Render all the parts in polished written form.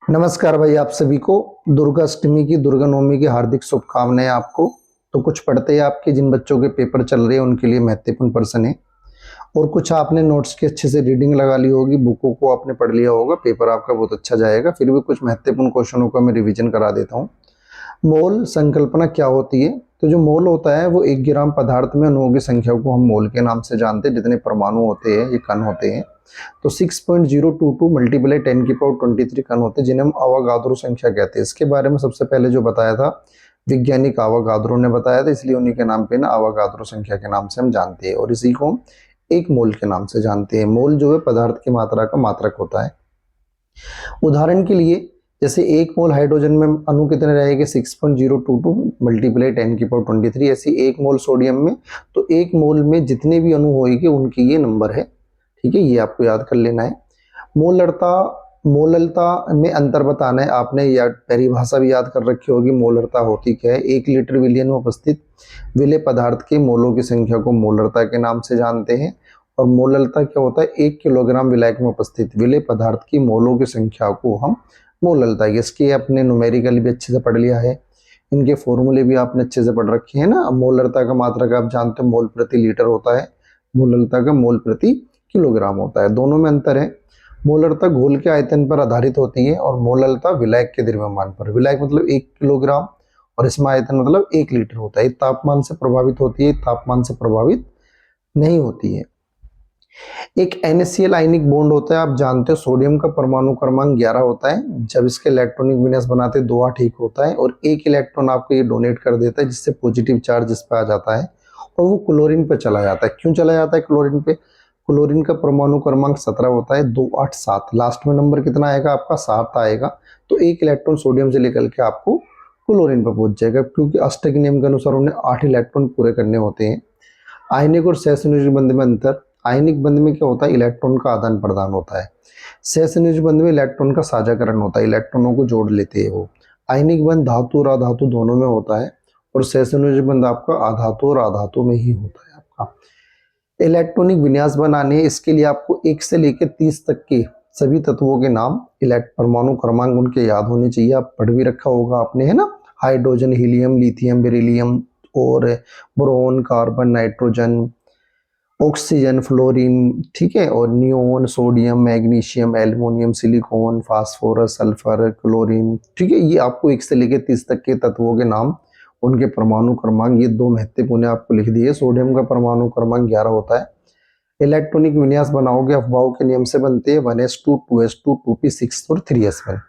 नमस्कार भाई, आप सभी को दुर्गाष्टमी की दुर्गा नवमी की हार्दिक शुभकामनाएं आपको। तो कुछ पढ़ते हैं, आपके जिन बच्चों के पेपर चल रहे हैं उनके लिए महत्वपूर्ण प्रश्न है। और कुछ आपने नोट्स की अच्छे से रीडिंग लगा ली होगी, बुकों को आपने पढ़ लिया होगा, पेपर आपका बहुत अच्छा जाएगा। फिर भी कुछ महत्वपूर्ण क्वेश्चनों का मैं रिवीजन करा देता हूँ। मोल संकल्पना क्या होती है? तो जो मोल होता है वो 1 ग्राम पदार्थ में अणुओं की संख्या को हम मोल के नाम से जानते हैं। जितने परमाणु होते हैं, ये कण होते हैं, तो 6.022 मल्टीप्लाई 10 की पावर 23 कण होते हैं, जिन्हें हम अवोगाद्रो संख्या कहते हैं। इसके बारे में सबसे पहले जो बताया था वैज्ञानिक अवोगाद्रो ने बताया था, इसलिए उन्हीं के नाम पे ना अवोगाद्रो संख्या के नाम से हम जानते हैं। और इसी को हम 1 मोल के नाम से जानते हैं। मोल जो है पदार्थ की मात्रा का मात्रक होता है। उदाहरण के लिए जैसे 1 मोल हाइड्रोजन में अणु कितने रहेंगे? 6.022 मल्टीप्लाई 10 की पावर 23। ऐसी 1 मोल सोडियम में, तो 1 मोल में जितने भी अणु होंगे उनकी ये नंबर है। ठीक है, ये आपको याद कर लेना है। मोलरता, मोललता में अंतर बताना है आपने, या परिभाषा भी याद कर रखी होगी। मोलरता होती क्या है? 1 लीटर विलयन में उपस्थित विलेय पदार्थ के मोलों की संख्या को मोलरता के नाम से जानते हैं। और मोललता क्या होता है? 1 किलोग्राम विलायक में उपस्थित विलेय पदार्थ की मोलों की संख्या को हम मोललता। इसके अपने न्यूमेरिकल भी अच्छे से पढ़ लिया है, इनके फॉर्मूले भी आपने अच्छे से पढ़ रखे हैं ना। मोलरता का मात्रक आप जानते हो, मोल प्रति लीटर होता है। मोललता का मोल प्रति किलोग्राम होता है। दोनों में अंतर है। मोलरता घोल के आयतन पर आधारित होती है और मोललता विलायक के द्रव्यमान पर। विलायक मतलब 1 किलोग्राम और इसमें आयतन मतलब 1 लीटर होता है। तापमान से प्रभावित होती है, तापमान से प्रभावित नहीं होती है। एक NaCl आयनिक बॉन्ड होता है, आप जानते हो सोडियम का परमाणु क्रमांक 11 होता है। जब इसके इलेक्ट्रॉनिक विन्यास बनाते हैं 2 8 एक होता है और 1 इलेक्ट्रॉन आपको ये डोनेट कर देता है, जिससे पॉजिटिव चार्ज इस पर आ जाता है और वो क्लोरीन पे चला जाता है। क्यों चला जाता है क्लोरीन पे? क्लोरीन का परमाणु क्रमांक 17 होता है, 2 8 7। लास्ट में नंबर कितना आएगा आपका? 7 आएगा। तो 1 इलेक्ट्रॉन सोडियम से निकल के आपको क्लोरीन पर पहुंच जाएगा, क्योंकि अष्टक नियम के अनुसार उन्हें 8 इलेक्ट्रॉन पूरे करने होते हैं। आयनिक और सहसंयोजक बंध में अंतर। आयनिक बंध में क्या होता है? इलेक्ट्रॉन का आदान प्रदान होता है। सहसंयोजक बंध में इलेक्ट्रॉन का साझाकरण होता है, इलेक्ट्रॉनों को जोड़ लेते हैं वो। आयनिक बंध धातु और अधातु दोनों में होता है और सहसंयोजक बंध आपका अधातु और अधातु में ही होता है आपका। इलेक्ट्रॉनिक विन्यास बनाने, इसके लिए आपको 1 से लेकर 30 तक के सभी तत्वों के नाम, परमाणु क्रमांक उनके याद होने चाहिए। आप पढ़ भी रखा होगा आपने, है ना। हाइड्रोजन, हीलियम, लिथियम, बेरिलियम और boron, carbon, nitrogen, oxygen, fluorine, ठीक है। और neon, sodium, magnesium, aluminium, silicon, phosphorus, sulphur, chlorine, ठीक है। ये आपको 1 से लेकर 30 तक के तत्वों के नाम, उनके परमाणु क्रमांक, ये 2 महत्वपूर्ण आपको लिख दिए। सोडियम का परमाणु क्रमांक 11 होता है। इलेक्ट्रॉनिक विन्यास बनाओगे अफबाओ के नियम से बनते हैं, 1s2 2s2 2p6 और 3s1।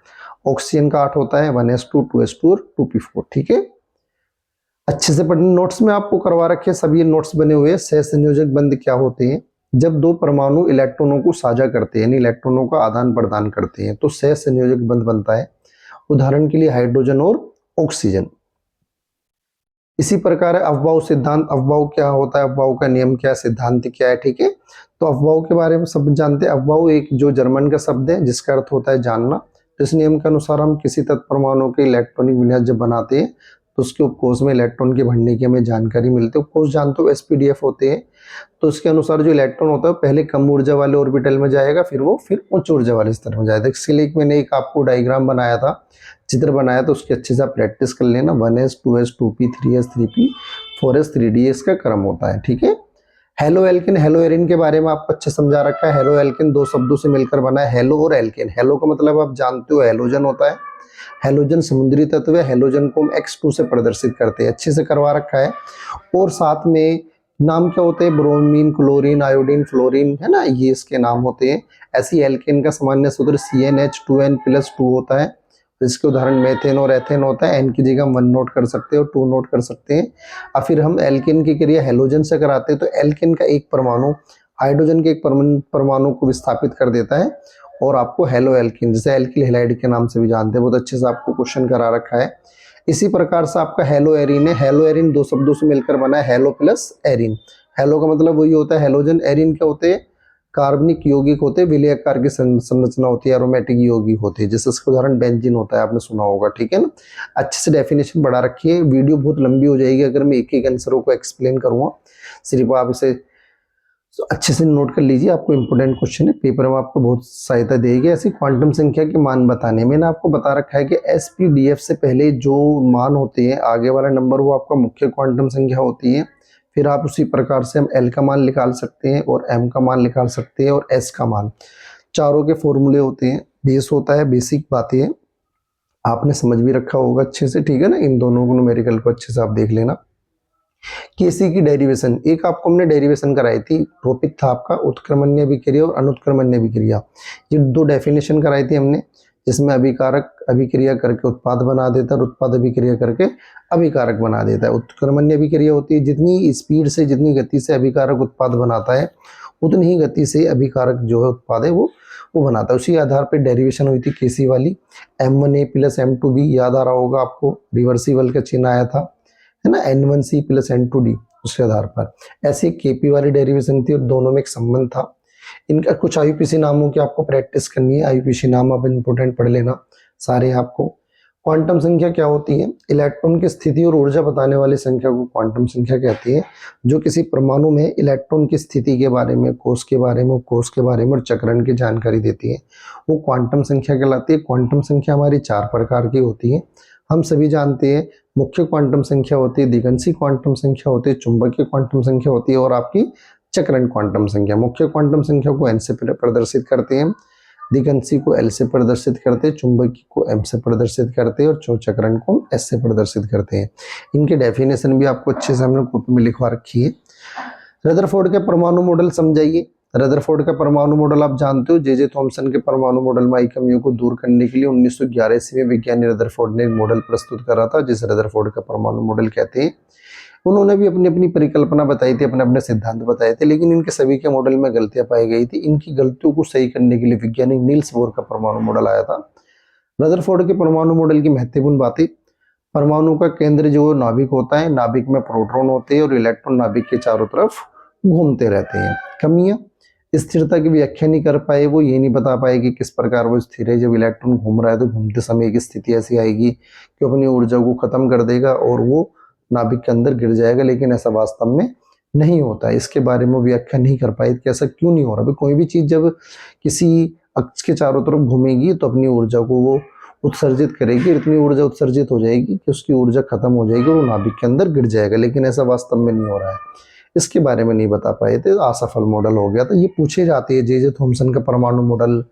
ऑक्सीजन का 8 होता है, 1s2 2s2 और 2p4, ठीक है। अच्छे से पढ़ने, नोट्स में आपको करवा रखे सभी नोट्स बने हुए हैं। सहसंयोजक बंध क्या होते हैं? जब 2 परमाणु इलेक्ट्रॉनों को साझा करते हैं, यानी इलेक्ट्रॉनों का आदान प्रदान करते हैं, तो सहसंयोजक बंध बनता है। उदाहरण के लिए हाइड्रोजन और ऑक्सीजन। इसी प्रकार अफबाऊ सिद्धांत। अफबाऊ क्या होता है? अफबाऊ का नियम क्या है? सिद्धांत क्या है? ठीक है, तो अफबाऊ के बारे में सब जानते हैं। अफबाऊ एक जो जर्मन का शब्द है, जिसका अर्थ होता है जानना। इस नियम के अनुसार हम किसी तत्परमाणु के इलेक्ट्रॉनिक विन्यास जब बनाते हैं तो उसके उपकोष में इलेक्ट्रॉन के भरने की हमें जानकारी मिलती है। उपकोष जानते हो, SPDF होते हैं। तो इसके अनुसार जो इलेक्ट्रॉन होता है पहले कम ऊर्जा वाले ऑर्बिटल में जाएगा, फिर वो उच्च ऊर्जा वाले स्तर में जाएगा। इसके लिए मैंने एक आपको डायग्राम बनाया था, चित्र बनाया, तो उसकी अच्छे से आप प्रैक्टिस कर लेना। 1s 2s 2p 3s 3p 4s 3d इसका क्रम होता है, ठीक है। हेलो एल्केन, हेलो एरिन के बारे में आपको अच्छे समझा रखा है। हेलो एल्केन 2 शब्दों से मिलकर बना है, हेलो और एल्केन। हेलो का मतलब आप जानते हो हेलोजन होता है। हेलोजन समुद्री तत्व है। हेलोजन को हम X2 से प्रदर्शित करते हैं, अच्छे से करवा रखा है। और साथ में नाम क्या होते हैं? ब्रोमीन, क्लोरीन, आयोडीन, फ्लोरीन, है ना, ये इसके नाम होते हैं। ऐसी एल्केन का सामान्य सूत्र CnH2n+2 होता है। तो इसके उदाहरण मेथेन और एथेन होता है। एन की जगह हम 1 नोट कर सकते हैं और 2 नोट कर सकते हैं। और फिर हम एल्केन की क्रिया हेलोजन से कराते हैं, तो एल्केन का एक परमाणु हाइड्रोजन के एक परमाणु को विस्थापित कर देता है और आपको हेलो एल्किन, जैसे एल्किल हैलाइड के नाम से भी जानते हैं। बहुत अच्छे से आपको क्वेश्चन करा रखा है। इसी प्रकार से आपका हेलो एरिन है। हेलो एरिन 2 शब्दों से मिलकर बना है, हेलो प्लस एरिन। हेलो का मतलब वही होता है हेलोजन। एरिन क्या होते हैं? कार्बनिक यौगिक होते हैं, विलय आकार की संरचना होती है, एरोमेटिक यौगिक होते हैं, जैसे इसका उदाहरण बेंजीन होता है, आपने सुना होगा, ठीक है ना। अच्छे से डेफिनेशन बढ़ा रखी है। वीडियो बहुत लंबी हो जाएगी अगर मैं एक एक आंसरों को एक्सप्लेन करूंगा। सिर्फ आप इसे तो अच्छे से नोट कर लीजिए, आपको इंपोर्टेंट क्वेश्चन है, पेपर में आपको बहुत सहायता देगी। ऐसी क्वांटम संख्या के मान बताने मैंने आपको बता रखा है कि SPDF से पहले जो मान होते हैं, आगे वाला नंबर वो आपका मुख्य क्वांटम संख्या होती है। फिर आप उसी प्रकार से हम L का मान निकाल सकते हैं और M का मान निकाल सकते हैं और S का मान। चारों के फॉर्मूले होते हैं, बेस होता है, बेसिक बातें हैं, आपने समझ भी रखा होगा अच्छे से, ठीक है ना। इन दोनों को न्यूमेरिकल को अच्छे से आप देख लेना। केसी की डेरिवेशन, एक आपको हमने डेरिवेशन कराई थी, टॉपिक था आपका उत्क्रमण्य अभिक्रिया और अनुत्क्रमण्य अभिक्रिया। ये दो डेफिनेशन कराई थी हमने, जिसमें अभिकारक अभिक्रिया करके उत्पाद बना देता है और उत्पाद अभिक्रिया करके अभिकारक बना देता है। उत्क्रमण्य अभिक्रिया होती है जितनी स्पीड से, जितनी गति से अभिकारक उत्पाद बनाता है, उतनी ही गति से अभिकारक जो है उत्पाद है वो बनाता है। उसी आधार पर डेरिवेशन हुई थी केसी वाली। M1A + M2B याद आ रहा होगा आपको, रिवर्सिबल का चिन्ह आया था, है ना, N1C + N2D, उसके आधार पर। ऐसे KP वाली डेरिवेशन थी और दोनों में एक संबंध था। इनका कुछ IUPAC नामों की आपको प्रैक्टिस करनी है, IUPAC नाम आप इंपोर्टेंट पढ़ लेना सारे आपको। क्वांटम संख्या क्या होती है? इलेक्ट्रॉन की स्थिति और ऊर्जा बताने वाली संख्या को क्वांटम संख्या कहती है, जो किसी परमाणु में इलेक्ट्रॉन की स्थिति के बारे में, कोष के बारे में, कोष के बारे में और चक्रण की जानकारी देती है, वो क्वांटम संख्या कहलाती है। क्वांटम संख्या हमारी 4 प्रकार की होती है, हम सभी जानते हैं। मुख्य क्वांटम संख्या होती है, दिगंशी क्वांटम संख्या होती है, चुंबकीय क्वांटम संख्या होती है और आपकी चक्रण क्वांटम संख्या। मुख्य क्वांटम संख्या को N से प्रदर्शित करते हैं, दिगंशी को L से प्रदर्शित करते हैं, चुंबकीय को M से प्रदर्शित करते हैं और चक्रण को S से प्रदर्शित करते हैं। इनके डेफिनेशन भी आपको अच्छे से हमने कॉपी में लिखवा रखी है। रदरफोर्ड के परमाणु मॉडल समझाइए। रदरफोर्ड का परमाणु मॉडल आप जानते हो, जे थॉमसन के परमाणु मॉडल में आई कमियों को दूर करने के लिए 1911 ईस्वी में विज्ञानी रदरफोर्ड ने एक मॉडल प्रस्तुत करा था, जिसे रदरफोर्ड का परमाणु मॉडल कहते हैं। उन्होंने भी अपनी अपनी परिकल्पना बताई थी, अपने अपने सिद्धांत बताए थे, लेकिन इनके सभी के मॉडल में गलतियां पाई गई थी। इनकी गलतियों को सही करने के लिए वैज्ञानिक नील्स बोर का परमाणु मॉडल आया था। रदरफोर्ड के परमाणु मॉडल की महत्वपूर्ण बातें, परमाणु का केंद्र जो नाभिक होता है, नाभिक में प्रोटॉन होते हैं और इलेक्ट्रॉन नाभिक के चारों तरफ घूमते रहते हैं। कमियां, स्थिरता की व्याख्या नहीं कर पाए, वो ये नहीं बता पाए कि किस प्रकार वो स्थिर है। जब इलेक्ट्रॉन घूम रहा है तो घूमते समय एक स्थिति ऐसी आएगी कि अपनी ऊर्जा को खत्म कर देगा और वो नाभिक के अंदर गिर जाएगा, लेकिन ऐसा वास्तव में नहीं होता है। इसके बारे में व्याख्या नहीं कर पाए कि ऐसा क्यों नहीं हो रहा। कोई भी चीज जब किसी अक्ष के चारों तरफ घूमेगी तो अपनी ऊर्जा को वो उत्सर्जित करेगी, इतनी ऊर्जा उत्सर्जित हो जाएगी कि उसकी ऊर्जा खत्म हो जाएगी और वो नाभिक के अंदर गिर जाएगा, लेकिन ऐसा वास्तव में नहीं हो रहा है। इसके बारे में नहीं बता पाए थे, असफल मॉडल हो गया। तो ये पूछे जाते हैं, जे थॉमसन का परमाणु मॉडल,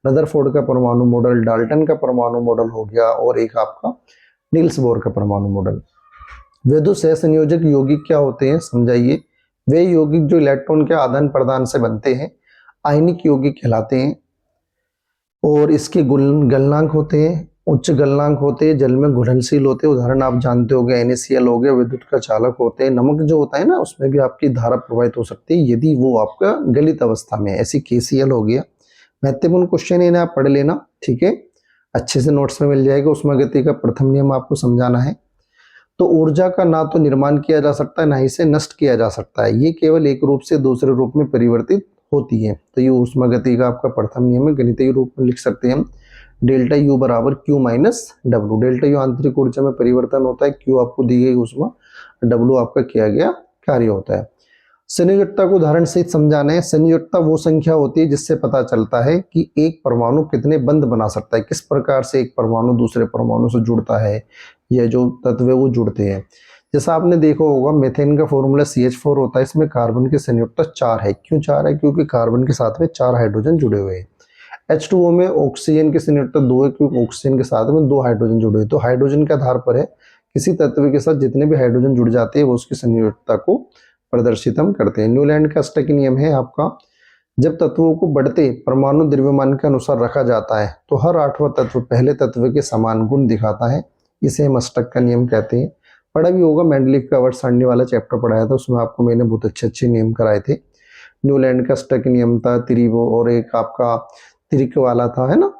रदरफोर्ड का परमाणु मॉडल, डाल्टन का परमाणु मॉडल हो गया और एक आपका नील्स बोर का परमाणु मॉडल। विद्युत सहसंयोजक यौगिक क्या होते हैं समझाइए। वे यौगिक जो इलेक्ट्रॉन के आदान प्रदान से बनते हैं आयनिक यौगिक कहलाते हैं और इसके गलनांक होते हैं, उच्च गलनांक होते हैं, जल में घुलनशील होते हैं। उदाहरण आप जानते होंगे, NaCl हो गया, विद्युत का चालक होते हैं। नमक जो होता है ना, उसमें भी आपकी धारा प्रवाहित हो सकती है यदि वो आपका गलित अवस्था में है, ऐसी KCl हो गया। महत्वपूर्ण क्वेश्चन इन्हें आप पढ़ लेना, ठीक है, अच्छे से नोट्स में मिल जाएगा। उष्मागति का प्रथम नियम आपको समझाना है। तो ऊर्जा का ना तो निर्माण किया जा सकता है, ना ही इसे नष्ट किया जा सकता है, ये केवल एक रूप से दूसरे रूप में परिवर्तित होती है। तो ये ऊष्मागति का आपका प्रथम नियम है, गणितीय रूप में लिख सकते हैं हम, डेल्टा U बराबर Q minus W। Delta U आंतरिक ऊर्जा में परिवर्तन होता है, Q आपको दी गई ऊष्मा, W आपका किया गया कार्य होता है। संयोजकता को उदाहरण सहित समझाना है। संयोजकता वो संख्या होती है जिससे पता चलता है कि एक परमाणु कितने बंध बना सकता है, किस प्रकार से एक परमाणु दूसरे परमाणु से जुड़ता है, यह जो तत्व है वो जुड़ते हैं। जैसा आपने देखा होगा, मीथेन का फॉर्मूला CH4 होता है, इसमें कार्बन की संयोजकता 4 है। क्यों 4 है? क्योंकि कार्बन के साथ में 4 हाइड्रोजन जुड़े हुए हैं। H2O में ऑक्सीजन की संयोजकता 2 है, क्योंकि ऑक्सीजन के साथ में 2 हाइड्रोजन जुड़े हुए। तो हाइड्रोजन के आधार पर है, किसी तत्व के साथ जितने भी हाइड्रोजन जुड़ जाते हैं वो उसकी संयोजकता को प्रदर्शित हम करते हैं। न्यूलैंड का अष्टक नियम है आपका, जब तत्वों को बढ़ते परमाणु द्रव्यमान के अनुसार रखा जाता है तो हर 8वां तत्व पहले तत्व के समान गुण दिखाता है, इसे हम अष्टक का नियम कहते हैं। पढ़ा भी होगा, मेंडलीफ का आवर्त सारणी वाला चैप्टर पढ़ाया था, उसमें आपको मैंने बहुत अच्छे नियम कराए थे। न्यूलैंड का अष्टक नियम था, त्रिवो और एक आपका त्रिक वाला था, है ना।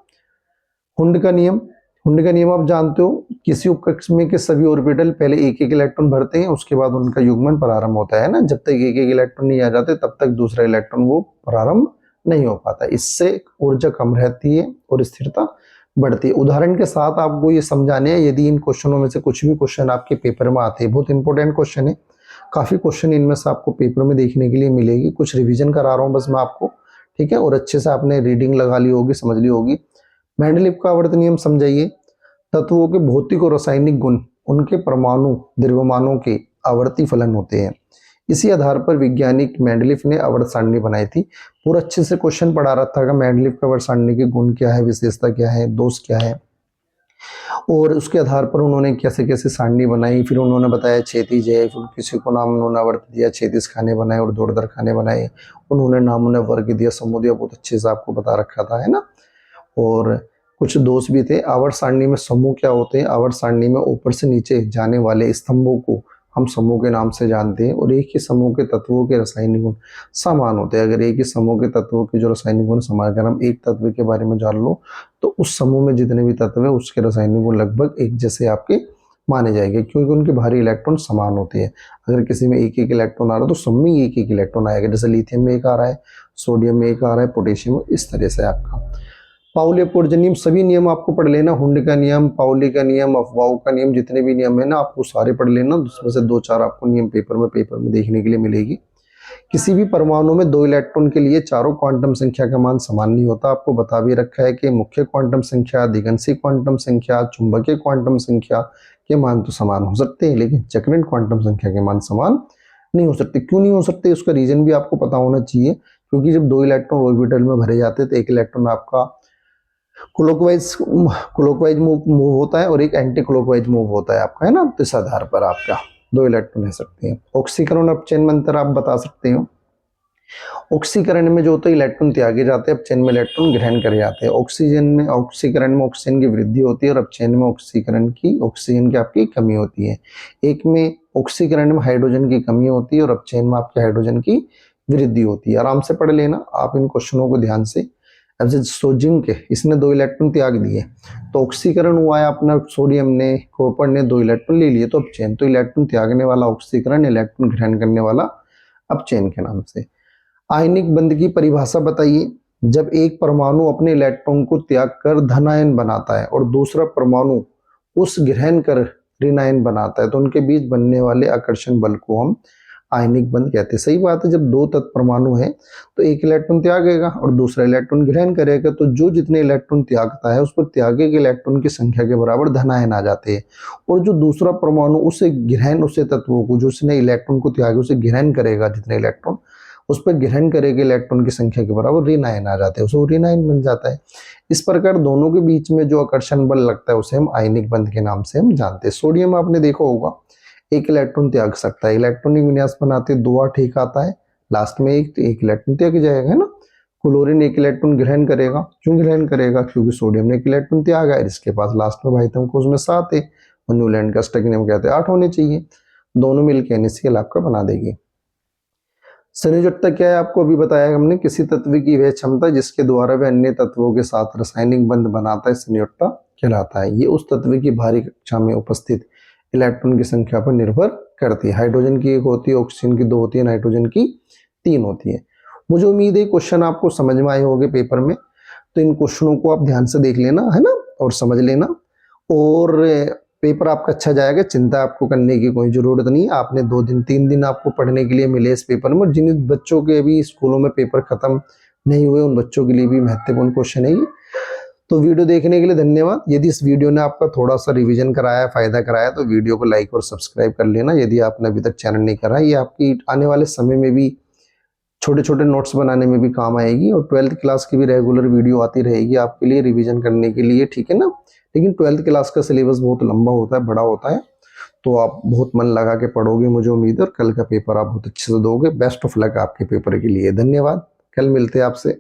हुंड का नियम, हुंड का नियम आप जानते हो, किसी उपकक्ष में के सभी ऑर्बिटल पहले एक एक इलेक्ट्रॉन भरते हैं, उसके बाद उनका युग्मन प्रारंभ होता है ना। जब तक एक एक इलेक्ट्रॉन नहीं आ जाते तब तक दूसरा इलेक्ट्रॉन वो प्रारंभ नहीं हो पाता। इससे ऊर्जा कम रहती है और स्थिरता बढ़ती है। उदाहरण के साथ आपको ये समझाने हैं, यदि इन क्वेश्चनों में से कुछ भी क्वेश्चन आपके पेपर में आते हैं, बहुत इंपॉर्टेंट क्वेश्चन है, काफ़ी क्वेश्चन इनमें से आपको पेपर में देखने के लिए मिलेगी। कुछ रिवीजन करा रहा हूँ बस मैं आपको, ठीक है, और अच्छे से आपने रीडिंग लगा ली होगी, समझ ली होगी। मेंडलीव का आवर्त नियम समझाइए। तत्वों के भौतिक और रासायनिक गुण उनके परमाणु द्रव्यमानों के आवर्ती फलन होते हैं। इसी आधार पर वैज्ञानिक मेंडलीव ने आवर्त सारणी बनाई थी। पूरा अच्छे से क्वेश्चन पढ़ा रखा था मेंडलीव का आवर्त सारणी के गुण क्या है, विशेषता क्या है, दोष क्या है, और उसके आधार पर उन्होंने कैसे कैसे सारणी बनाई। फिर उन्होंने बताया क्षैतिज है, फिर किसी को नाम उन्होंने आवर्त दिया, क्षैतिज खाने बनाए और ऊर्ध्वाधर खाने बनाए। उन्होंने नाम उन्हें वर्ग दिया, समूह दिया, बहुत अच्छे से आपको बता रखा था, है ना। और कुछ दोष भी थे। आवर्त सारणी में समूह क्या होते हैं? आवर्त सारणी में ऊपर से नीचे जाने वाले स्तंभों को हम समूह के नाम से जानते हैं, और एक ही समूह के तत्वों के रासायनिक गुण समान होते हैं। अगर एक ही समूह के तत्वों के जो रासायनिक गुण समान, अगर हम एक तत्व के बारे में जान लो तो उस समूह में जितने भी तत्व है उसके रासायनिक गुण लगभग एक जैसे आपके माने जाएंगे, क्योंकि उनके भारी इलेक्ट्रॉन समान होते हैं। अगर किसी में एक एक इलेक्ट्रॉन आ रहा है तो सब में एक एक इलेक्ट्रॉन आएगा। जैसे लिथियम में एक आ रहा है, सोडियम में एक आ रहा है, पोटेशियम में, इस तरह से आपका पाउली अपवर्जन नियम, सभी नियम आपको पढ़ लेना। हुंड का नियम, पाउली का नियम, अफवाओं का नियम, जितने भी नियम है ना आपको सारे पढ़ लेना। उसमें से 2-4 आपको नियम पेपर में देखने के लिए मिलेगी। किसी भी परमाणु में 2 इलेक्ट्रॉन के लिए चारों क्वांटम संख्या का मान समान नहीं होता। आपको बता भी रखा है कि मुख्य क्वांटम संख्या, दिगंशी क्वांटम संख्या, चुंबकीय क्वांटम संख्या के मान तो समान हो सकते हैं, लेकिन चक्रण क्वांटम संख्या के मान समान नहीं हो सकते। क्यों नहीं हो सकते? उसका रीजन भी आपको पता होना चाहिए। क्योंकि जब 2 इलेक्ट्रॉन ऑर्बिटल में भरे जाते हैं तो एक इलेक्ट्रॉन आपका क्लॉकवाइज मूव होता है और एक एंटी क्लॉकवाइज मूव होता है आपका, है ना। तो इस आधार पर आपका 2 इलेक्ट्रॉन रह सकते हैं। ऑक्सीकरण अपचयन में अंतर आप बता सकते हो। ऑक्सीकरण में जो होता है इलेक्ट्रॉन त्यागे जाते हैं, अपचयन में इलेक्ट्रॉन ग्रहण करे जाते हैं। ऑक्सीकरण में ऑक्सीजन की वृद्धि होती है और अपचयन में ऑक्सीजन की आपकी कमी होती है। एक में ऑक्सीकरण में हाइड्रोजन की कमी होती है और अपचयन में आपके हाइड्रोजन की वृद्धि होती है। आराम से पढ़ लेना आप इन क्वेश्चनों को ध्यान से। अब जैसे जिंक है, इसने 2 इलेक्ट्रॉन त्याग दिए तो ऑक्सीकरण हुआ है अपना, सोडियम ने, कॉपर ने 2 इलेक्ट्रॉन ले लिए तो अपचयन। तो इलेक्ट्रॉन त्यागने वाला ऑक्सीकरण, इलेक्ट्रॉन ग्रहण करने वाला अपचयन के नाम से। आयनिक बंध की परिभाषा बताइए। जब एक परमाणु अपने इलेक्ट्रॉन को त्याग कर धनायन बनाता है और दूसरा परमाणु उस ग्रहण कर ऋणायन बनाता है तो उनके बीच बनने वाले आकर्षण बल को हम आयनिक बंध कहते हैं। सही बात है, जब 2 तत्परमाणु है तो एक इलेक्ट्रॉन त्यागेगा और दूसरा इलेक्ट्रॉन ग्रहण करेगा, तो जो जितने इलेक्ट्रॉन त्यागता है उस पर त्यागे के इलेक्ट्रॉन की संख्या के बराबर धनायन आ जाते हैं। और जो दूसरा परमाणु उसे तत्वों को, जो उसने इलेक्ट्रॉन को त्यागे उसे ग्रहण करेगा, जितने इलेक्ट्रॉन उस पर ग्रहण करेगा इलेक्ट्रॉन की संख्या के बराबर ऋणायन आ जाते हैं, उसे ऋणायन बन जाता है। इस प्रकार दोनों के बीच में जो आकर्षण बल लगता है उसे हम आयनिक बंध के नाम से हम जानते हैं। सोडियम आपने देखा होगा एक इलेक्ट्रॉन त्याग सकता है, इलेक्ट्रॉनिक विन्यास बनाते 2-8 एक आता है, लास्ट में एक इलेक्ट्रॉन त्याग जाएगा, है ना। क्लोरीन एक इलेक्ट्रॉन ग्रहण करेगा, क्यों ग्रहण करेगा? क्योंकि सोडियम ने एक इलेक्ट्रॉन त्यागा है, इसके पास लास्ट में भाई तुमको उसमें 7 है, न्यूलैंड का स्टैक नियम कहते हैं 8 होने चाहिए। दोनों मिलकर NaCl आपका बना देगी। संयोजकता क्या है आपको अभी बताया हमने, किसी तत्व की वह क्षमता जिसके द्वारा वह अन्य तत्वों के साथ रासायनिक बंध बनाता है संयोजकता कहलाता है। ये उस तत्व की भारी कक्षा में उपस्थित इलेक्ट्रॉन की संख्या पर निर्भर करती है। हाइड्रोजन की 1 होती है, ऑक्सीजन की 2 होती है, नाइट्रोजन की 3 होती है। मुझे उम्मीद है क्वेश्चन आपको समझ में आए होंगे पेपर में, तो इन क्वेश्चनों को आप ध्यान से देख लेना, है ना, और समझ लेना, और पेपर आपका अच्छा जाएगा। चिंता आपको करने की कोई जरूरत नहीं। आपने 2 दिन 3 दिन आपको पढ़ने के लिए मिले इस पेपर में। जिन बच्चों के अभी स्कूलों में पेपर खत्म नहीं हुए उन बच्चों के लिए भी महत्वपूर्ण क्वेश्चन है ये। तो वीडियो देखने के लिए धन्यवाद। यदि इस वीडियो ने आपका थोड़ा सा रिवीजन कराया, फायदा कराया, तो वीडियो को लाइक और सब्सक्राइब कर लेना। यदि आपने अभी तक चैनल नहीं करा, ये आपकी आने वाले समय में भी छोटे छोटे नोट्स बनाने में भी काम आएगी, और 12th क्लास की भी रेगुलर वीडियो आती रहेगी आपके लिए रिवीजन करने के लिए, ठीक है ना। लेकिन 12th क्लास का सिलेबस बहुत लंबा होता है, बड़ा होता है, तो आप बहुत मन लगा के पढ़ोगे, मुझे उम्मीद है, और कल का पेपर आप बहुत अच्छे से दोगे। बेस्ट ऑफ लक आपके पेपर के लिए। धन्यवाद, कल मिलते हैं आपसे।